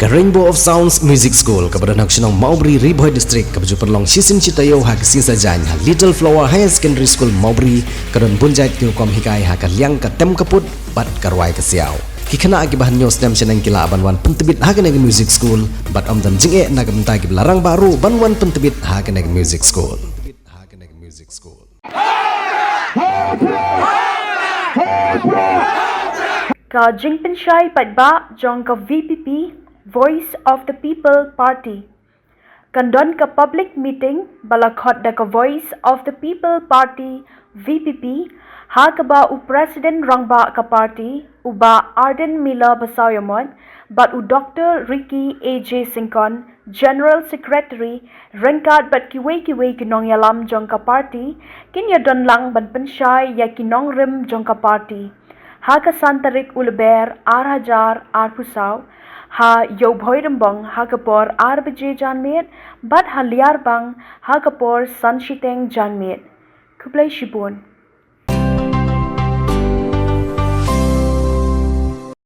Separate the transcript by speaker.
Speaker 1: ke Rainbow of Sounds Music School ke Badan Haksionong Maubri Bhoi District ke baju perlong sisin citayo ha ke sisa jany ha Little Flower Higher Secondary School Maubri ke don bunjait ki kom hikai ha ke liang ke tem kaput bat karwai ke siau ki kena agi bahan news dem senang kila banwan pentebit ha ke neg music school bat om dam jinge na ke bentai ki belarang baru banwan pentebit ha ke neg music school
Speaker 2: Ka Jingpenshai Patba Jong ka VPP Voice of the People Party. Kandon ka public meeting balakhot da ka Voice of the People Party VPP ha ka ba u President Rangba ka party uba Ardent Mila Basaiawmoit but u Dr. Ricky AJ Syngkon General Secretary rengkat bat kiwe kinong yalam jong ka party kin ya don lang ban pensyai ya kinong rim jong ka party. Ha ka santarik ulber hajar pusau ha yo Bhoirymbong ha kapor baje janmet bat ha liarbang ha kapor sanshiteng janmet kublai shibun.